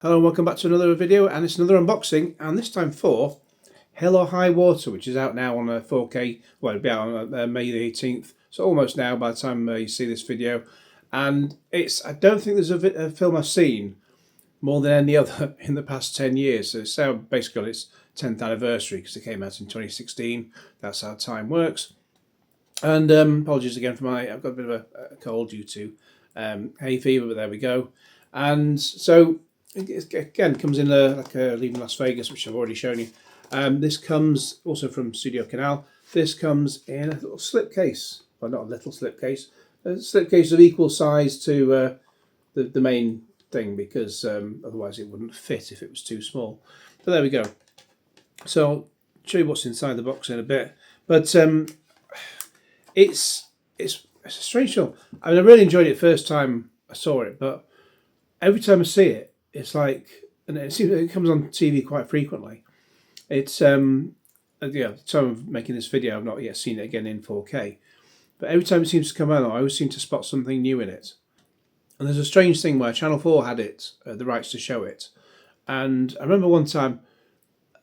Hello and welcome back to another video, and it's another unboxing, and this time for Hell or High Water, which is out now on 4K. Well, it'll be out on May the 18th, so almost now by the time you see this video. And I don't think there's a film I've seen more than any other in the past 10 years. So it's now basically on its 10th anniversary because it came out in 2016. That's how time works. And apologies again for I've got a bit of a cold due to hay fever, but there we go. And so it again comes in like Leaving Las Vegas, which I've already shown you. This comes also from Studio Canal. This comes in a little slipcase, well, not a little slipcase, a slipcase of equal size to the main thing, because otherwise it wouldn't fit if it was too small. But there we go. So I'll show you what's inside the box in a bit. But it's a strange film. I mean, I really enjoyed it the first time I saw it, but every time I see it, it's like, and it comes on TV quite frequently. It's at the time of making this video, I've not yet seen it again in 4K. But every time it seems to come out, I always seem to spot something new in it. And there's a strange thing where Channel 4 had it, the rights to show it. And I remember one time,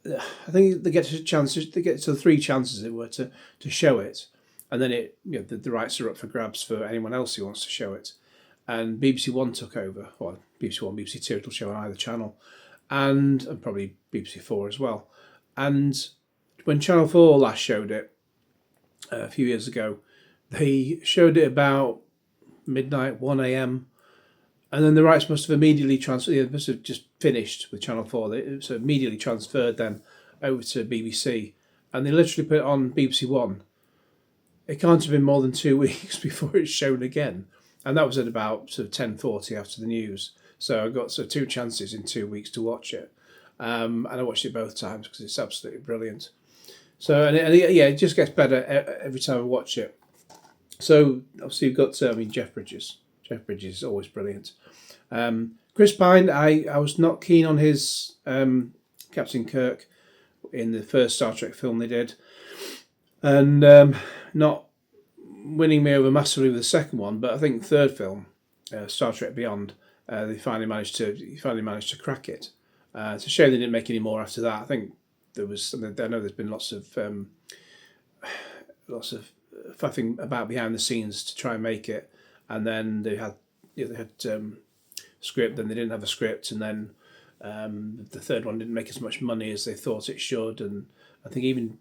I think they get to 3 chances it were to show it, and then the rights are up for grabs for anyone else who wants to show it. And BBC One took over, or BBC One, BBC Two, it'll show on either channel, and probably BBC Four as well. And when Channel 4 last showed it a few years ago, they showed it about midnight, 1 a.m. And then the rights must have immediately transferred, must have just finished with Channel 4. So immediately transferred then over to BBC. And they literally put it on BBC One. It can't have been more than 2 weeks before it's shown again. And that was at about sort of 10:40 after the news. So I got 2 chances in 2 weeks to watch it. And I watched it both times because it's absolutely brilliant. So, it just gets better every time I watch it. So, obviously, you've got, Jeff Bridges. Jeff Bridges is always brilliant. Chris Pine, I was not keen on his Captain Kirk in the first Star Trek film they did. And not winning me over massively with the second one, but I think the third film, Star Trek Beyond, he finally managed to crack it. It's a shame they didn't make any more after that. I think I know there's been lots of faffing about behind the scenes to try and make it, and then they had script, then they didn't have a script, and then the third one didn't make as much money as they thought it should, and I think even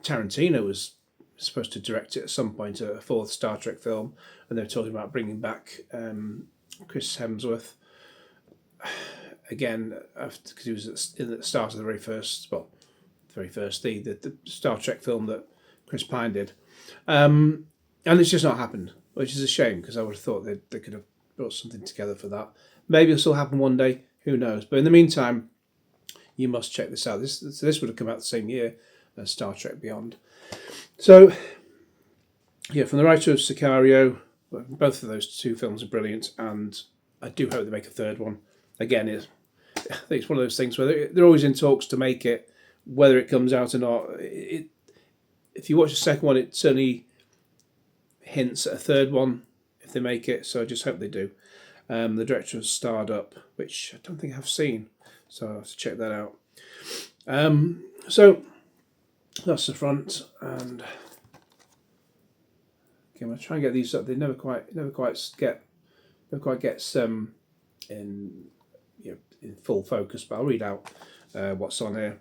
Tarantino was supposed to direct it at some point, a 4th Star Trek film, and they were talking about bringing back Chris Hemsworth again, because he was at the start of the very first the Star Trek film that Chris Pine did, and it's just not happened, which is a shame, because I would have thought they could have brought something together for that. Maybe it'll still happen one day, who knows? But in the meantime, you must check this out. This would have come out the same year as Star Trek Beyond. So, yeah, from the writer of Sicario, both of those 2 films are brilliant, and I do hope they make a third one. Again, I think it's one of those things where they're always in talks to make it, whether it comes out or not. If you watch the second one, it certainly hints at a third one if they make it, so I just hope they do. The director of Starred Up, which I don't think I've seen, so I'll have to check that out. So that's the front, and okay, I'm gonna try and get these up. They never quite gets in full focus, but I'll read out what's on here.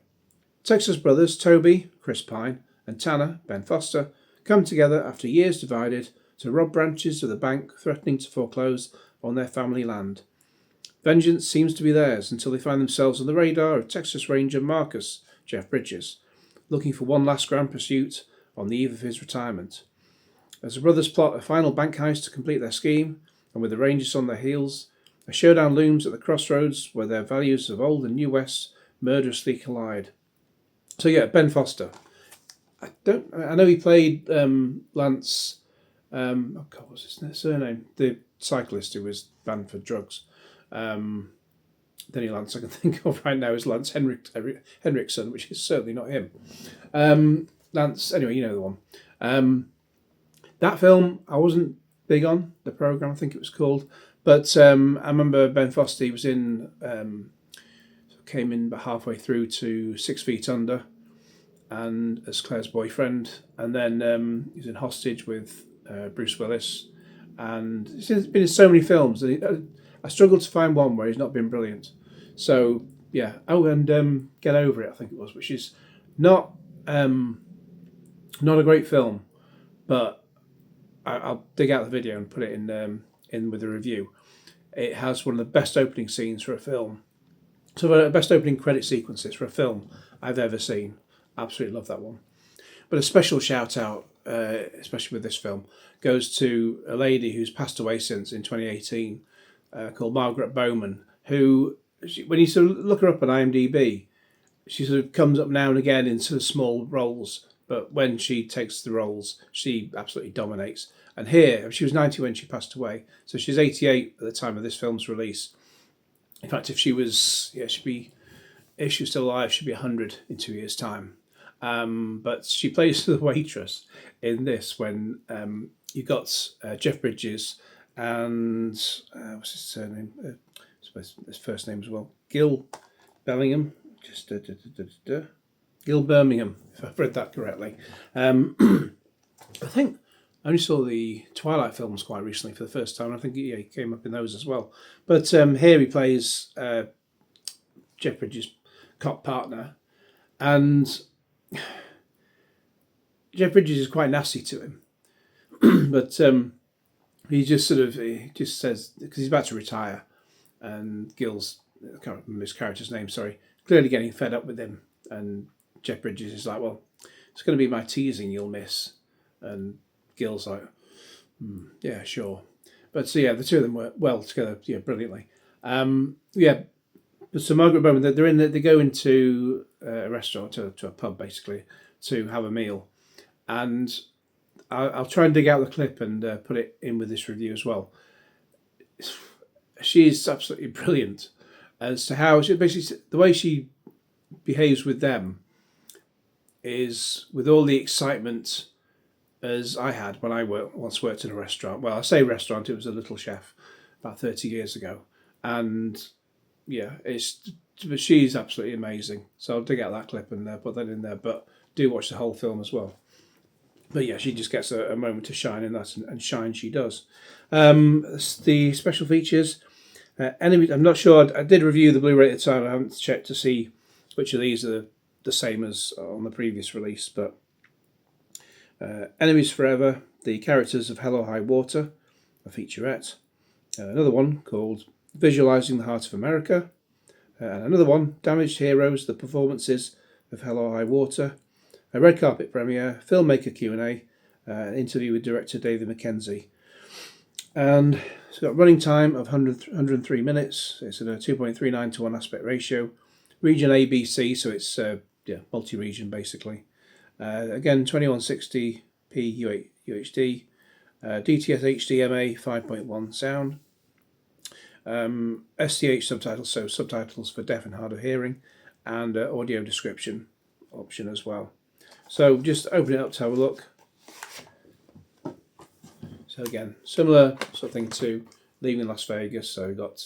Texas brothers Toby, Chris Pine, and Tanner, Ben Foster, come together after years divided to rob branches of the bank threatening to foreclose on their family land. Vengeance seems to be theirs until they find themselves on the radar of Texas Ranger Marcus, Jeff Bridges, looking for one last grand pursuit on the eve of his retirement. As the brothers plot a final bank heist to complete their scheme, and with the Rangers on their heels, a showdown looms at the crossroads where their values of Old and New West murderously collide. So yeah, Ben Foster. I know he played Lance. What's his surname? The cyclist who was banned for drugs. The only Lance I can think of right now is Lance Henriksen, which is certainly not him. Lance, anyway, you know the one. That film I wasn't big on, the program I think it was called, but I remember Ben Foster. He was in came in about halfway through to 6 Feet Under, and as Claire's boyfriend, and then he's in Hostage with Bruce Willis, and he's been in so many films. And I struggled to find one where he's not been brilliant. So yeah. Oh, and Get Over It, I think it was, which is not not a great film, but I'll dig out the video and put it in with a review. It has one of the best opening scenes for a film. So the best opening credit sequences for a film I've ever seen. Absolutely love that one. But a special shout out, especially with this film, goes to a lady who's passed away since in 2018, called Margaret Bowman, who, when you sort of look her up on IMDb, she sort of comes up now and again in sort of small roles, but when she takes the roles, she absolutely dominates. And here, she was 90 when she passed away, so she's 88 at the time of this film's release. In fact, if she was, if she was still alive, she'd be 100 in 2 years' time. But she plays the waitress in this when you got Jeff Bridges and what's his surname? I suppose his first name as well. Gil Bellingham. Gil Birmingham, if I've read that correctly. I think I only saw the Twilight films quite recently for the first time. I think he came up in those as well. But here he plays Jeff Bridges' cop partner, and Jeff Bridges is quite nasty to him, but he just says, because he's about to retire, and Gil's, I can't remember his character's name, sorry, clearly getting fed up with him, and Jeff Bridges is like, well, it's going to be my teasing you'll miss, and Gil's like, yeah, sure. But so yeah, the two of them work well together, brilliantly. So Margaret Bowman, they go into a restaurant, to a pub basically, to have a meal, and I'll try and dig out the clip and put it in with this review as well. She's absolutely brilliant as to how basically the way she behaves with them is with all the excitement as I had when I once worked in a restaurant. Well, I say restaurant, it was a Little Chef about 30 years ago, and yeah, but she's absolutely amazing. So I'll dig out that clip and put that in there. But do watch the whole film as well. But yeah, she just gets a moment to shine in that, and shine she does. The special features, enemies. I'm not sure. I did review the Blu-ray at the time. I haven't checked to see which of these are the same as on the previous release. But Enemies Forever, the characters of Hell or High Water, a featurette. Another one called Visualizing the Heart of America. And another one, Damaged Heroes, the performances of Hell or High Water. A red carpet premiere, filmmaker Q&A, an interview with director David Mackenzie. And it's got a running time of 103 minutes. It's at a 2.39 to 1 aspect ratio. Region ABC, so it's multi-region basically. Again, 2160p UHD. DTS HDMA 5.1 sound. STH subtitles, so subtitles for deaf and hard of hearing, and audio description option as well. So just open it up to have a look. So again, similar sort of thing to Leaving Las Vegas. So we've got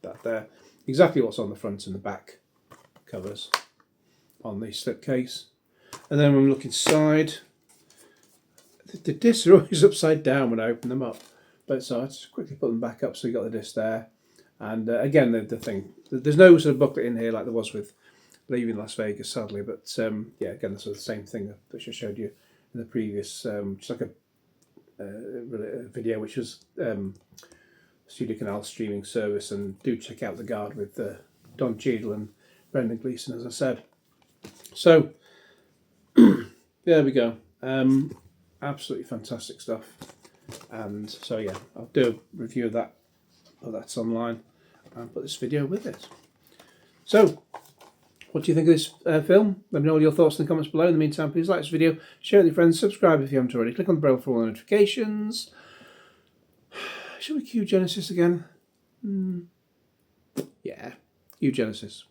that there. Exactly what's on the front and the back covers on the slipcase. And then when we look inside, the discs are always upside down when I open them up. But so I just quickly put them back up, so you got the disc there. And again, the thing, there's no sort of booklet in here like there was with Leaving Las Vegas, sadly. But yeah, again, that's sort of the same thing that I showed you in the previous, just like a video, which was Studio Canal streaming service. And do check out The Guard with Don Cheadle and Brendan Gleeson, as I said. So there we go. Absolutely fantastic stuff. And so yeah, I'll do a review of that, that's online, and put this video with it. So, what do you think of this film? Let me know all your thoughts in the comments below. In the meantime, please like this video, share it with your friends, subscribe if you haven't already, click on the bell for all notifications. Shall we cue Genesis again? Yeah, cue Genesis.